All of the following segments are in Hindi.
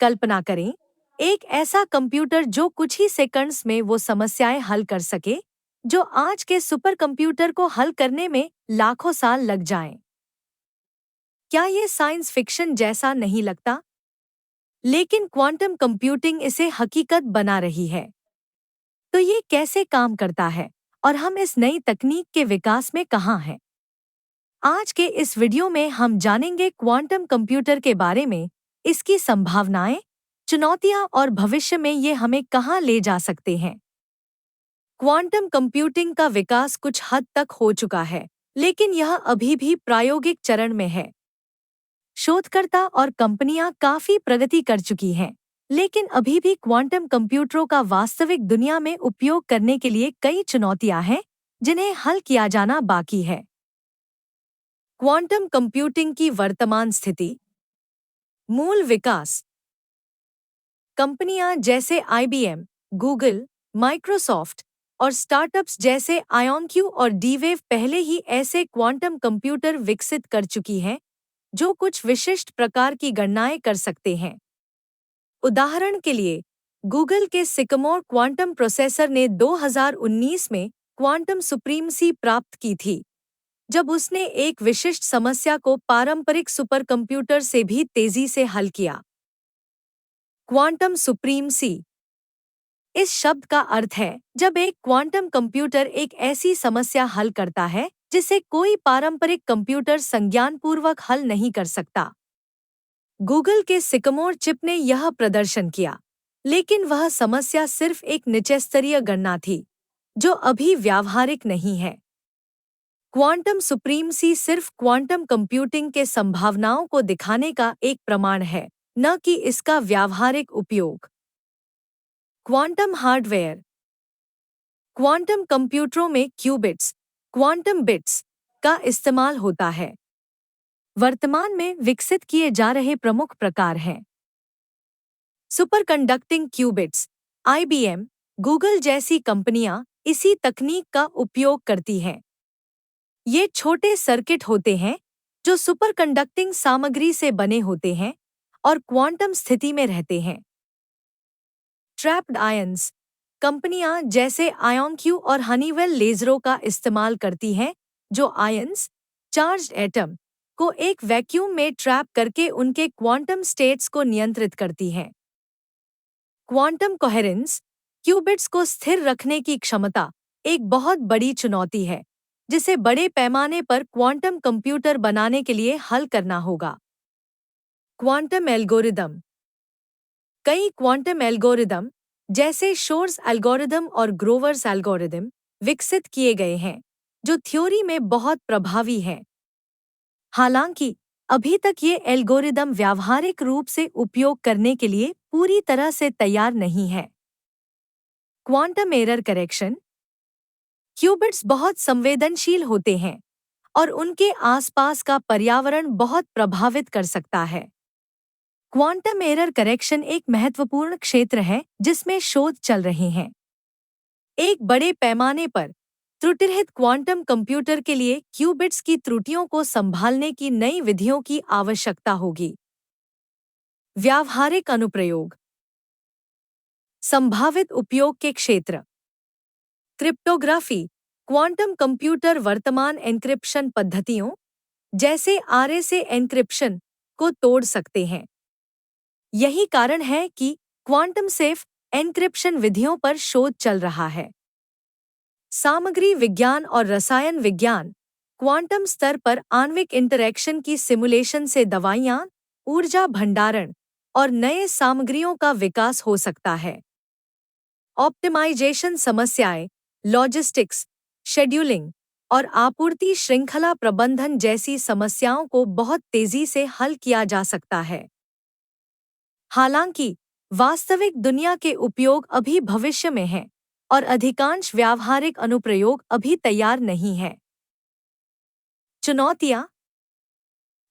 कल्पना करें, एक ऐसा कंप्यूटर जो कुछ ही सेकंड्स में वो समस्याएं हल कर सके जो आज के सुपर कंप्यूटर को हल करने में लाखों साल लग जाएं। क्या ये साइंस फिक्शन जैसा नहीं लगता? लेकिन क्वांटम कंप्यूटिंग इसे हकीकत बना रही है। तो ये कैसे काम करता है और हम इस नई तकनीक के विकास में कहाँ हैं? आज के इस वीडियो में हम जानेंगे क्वांटम कंप्यूटर के बारे में, इसकी संभावनाएं, चुनौतियां और भविष्य में ये हमें कहाँ ले जा सकते हैं। क्वांटम कंप्यूटिंग का विकास कुछ हद तक हो चुका है, लेकिन यह अभी भी प्रायोगिक चरण में है। शोधकर्ता और कंपनियां काफी प्रगति कर चुकी हैं, लेकिन अभी भी क्वांटम कंप्यूटरों का वास्तविक दुनिया में उपयोग करने के लिए कई चुनौतियां हैं जिन्हें हल किया जाना बाकी है। क्वांटम कंप्यूटिंग की वर्तमान स्थिति। मूल विकास। कंपनियां जैसे IBM, गूगल, माइक्रोसॉफ्ट और स्टार्टअप्स जैसे आयोनक्यू और D-Wave पहले ही ऐसे क्वांटम कंप्यूटर विकसित कर चुकी हैं जो कुछ विशिष्ट प्रकार की गणनाएं कर सकते हैं। उदाहरण के लिए, गूगल के सिकमोर क्वांटम प्रोसेसर ने 2019 में क्वांटम सुप्रीमसी प्राप्त की थी, जब उसने एक विशिष्ट समस्या को पारंपरिक सुपरकंप्यूटर से भी तेजी से हल किया। Quantum supremacy. इस शब्द का अर्थ है जब एक क्वांटम कंप्यूटर एक ऐसी समस्या हल करता है जिसे कोई पारंपरिक कंप्यूटर संज्ञानपूर्वक हल नहीं कर सकता। गूगल के सिकमोर चिप ने यह प्रदर्शन किया, लेकिन वह समस्या सिर्फ एक निचस्तरीय गणना थी, जो अभी व्यावहारिक नहीं है। क्वांटम सुप्रीमसी सिर्फ क्वांटम कंप्यूटिंग के संभावनाओं को दिखाने का एक प्रमाण है, न कि इसका व्यावहारिक उपयोग। Quantum hardware. क्वांटम कंप्यूटरों में क्यूबिट्स, क्वांटम बिट्स का इस्तेमाल होता है। वर्तमान में विकसित किए जा रहे प्रमुख प्रकार हैं सुपरकंडक्टिंग क्यूबिट्स। IBM, गूगल जैसी कंपनियां इसी तकनीक का उपयोग करती हैं। ये छोटे सर्किट होते हैं जो सुपरकंडक्टिंग सामग्री से बने होते हैं और क्वांटम स्थिति में रहते हैं। Trapped ions. कंपनियां जैसे आयोनक्यू और हनीवेल लेजरों का इस्तेमाल करती हैं, जो आयंस, चार्ज्ड एटम, को एक वैक्यूम में ट्रैप करके उनके क्वांटम स्टेट्स को नियंत्रित करती हैं। Quantum coherence. क्यूबिट्स को स्थिर रखने की क्षमता एक बहुत बड़ी चुनौती है, जिसे बड़े पैमाने पर क्वांटम कंप्यूटर बनाने के लिए हल करना होगा। Quantum algorithm. कई क्वांटम एल्गोरिदम, जैसे शोर्स एल्गोरिदम और ग्रोवर्स एल्गोरिदम, विकसित किए गए हैं, जो थ्योरी में बहुत प्रभावी हैं। हालांकि अभी तक ये एल्गोरिदम व्यावहारिक रूप से उपयोग करने के लिए पूरी तरह से तैयार नहीं है। Quantum error correction. क्यूबिट्स बहुत संवेदनशील होते हैं और उनके आसपास का पर्यावरण बहुत प्रभावित कर सकता है। क्वांटम एरर करेक्शन एक महत्वपूर्ण क्षेत्र है जिसमें शोध चल रहे हैं। एक बड़े पैमाने पर त्रुटिरहित क्वांटम कंप्यूटर के लिए क्यूबिट्स की त्रुटियों को संभालने की नई विधियों की आवश्यकता होगी। व्यावहारिक अनुप्रयोग। संभावित उपयोग के क्षेत्र। क्रिप्टोग्राफी। क्वांटम कंप्यूटर वर्तमान एन्क्रिप्शन पद्धतियों, जैसे RSA एन्क्रिप्शन, को तोड़ सकते हैं। यही कारण है कि क्वांटम सेफ एन्क्रिप्शन विधियों पर शोध चल रहा है। सामग्री विज्ञान और रसायन विज्ञान। क्वांटम स्तर पर आणविक इंटरैक्शन की सिमुलेशन से दवाइयां, ऊर्जा भंडारण और नए सामग्रियों का विकास हो सकता है। ऑप्टिमाइजेशन समस्याएं, लॉजिस्टिक्स, शेड्यूलिंग और आपूर्ति श्रृंखला प्रबंधन जैसी समस्याओं को बहुत तेजी से हल किया जा सकता है। हालांकि वास्तविक दुनिया के उपयोग अभी भविष्य में हैं और अधिकांश व्यावहारिक अनुप्रयोग अभी तैयार नहीं हैं। चुनौतियां।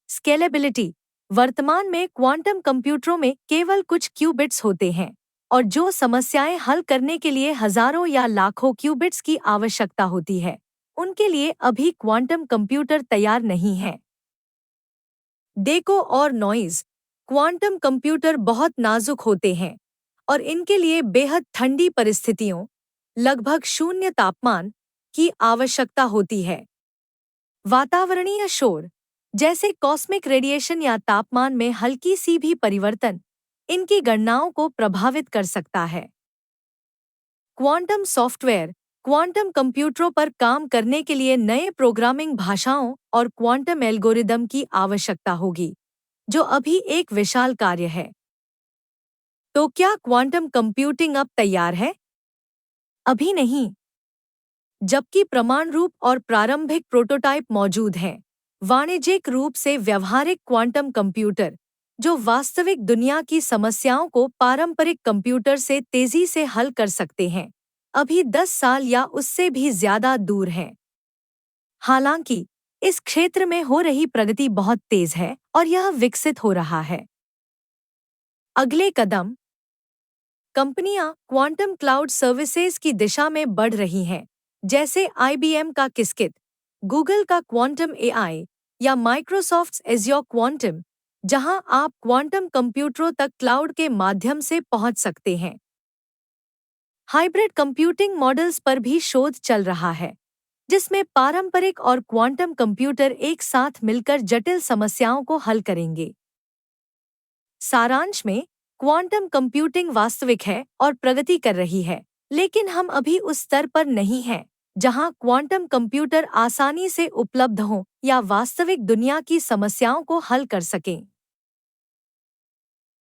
स्केलेबिलिटी। वर्तमान में क्वांटम कंप्यूटरों में केवल कुछ क्यूबिट्स होते हैं और जो समस्याएं हल करने के लिए हजारों या लाखों क्यूबिट्स की आवश्यकता होती है, उनके लिए अभी क्वांटम कंप्यूटर तैयार नहीं है। डेको और नॉइज। क्वांटम कंप्यूटर बहुत नाजुक होते हैं और इनके लिए बेहद ठंडी परिस्थितियों, लगभग शून्य तापमान, की आवश्यकता होती है। वातावरणीय शोर, जैसे कॉस्मिक रेडिएशन या तापमान में हल्की सी भी परिवर्तन, इनकी गणनाओं को प्रभावित कर सकता है। क्वांटम सॉफ्टवेयर, क्वांटम कंप्यूटरों पर काम करने के लिए नए प्रोग्रामिंग भाषाओं और क्वांटम एल्गोरिदम की आवश्यकता होगी, जो अभी एक विशाल कार्य है। तो क्या क्वांटम कंप्यूटिंग अब तैयार है? अभी नहीं। जबकि प्रमाण रूप और प्रारंभिक प्रोटोटाइप मौजूद हैं, वाणिज्यिक रूप से व्यवहारिक क्वांटम कंप्यूटर, जो वास्तविक दुनिया की समस्याओं को पारंपरिक कंप्यूटर से तेजी से हल कर सकते हैं, अभी 10 साल या उससे भी ज्यादा दूर हैं। हालांकि इस क्षेत्र में हो रही प्रगति बहुत तेज है और यह विकसित हो रहा है। अगले कदम, कंपनियां क्वांटम क्लाउड सर्विसेज की दिशा में बढ़ रही हैं, जैसे IBM का किस्कित, गूगल का क्वांटम AI या माइक्रोसॉफ्ट एज़्योर क्वांटम, जहां आप क्वांटम कंप्यूटरों तक क्लाउड के माध्यम से पहुंच सकते हैं। हाइब्रिड कंप्यूटिंग मॉडल्स पर भी शोध चल रहा है, जिसमें पारंपरिक और क्वांटम कंप्यूटर एक साथ मिलकर जटिल समस्याओं को हल करेंगे। सारांश में, क्वांटम कंप्यूटिंग वास्तविक है और प्रगति कर रही है, लेकिन हम अभी उस स्तर पर नहीं हैं जहां क्वांटम कंप्यूटर आसानी से उपलब्ध हों या वास्तविक दुनिया की समस्याओं को हल कर सकें।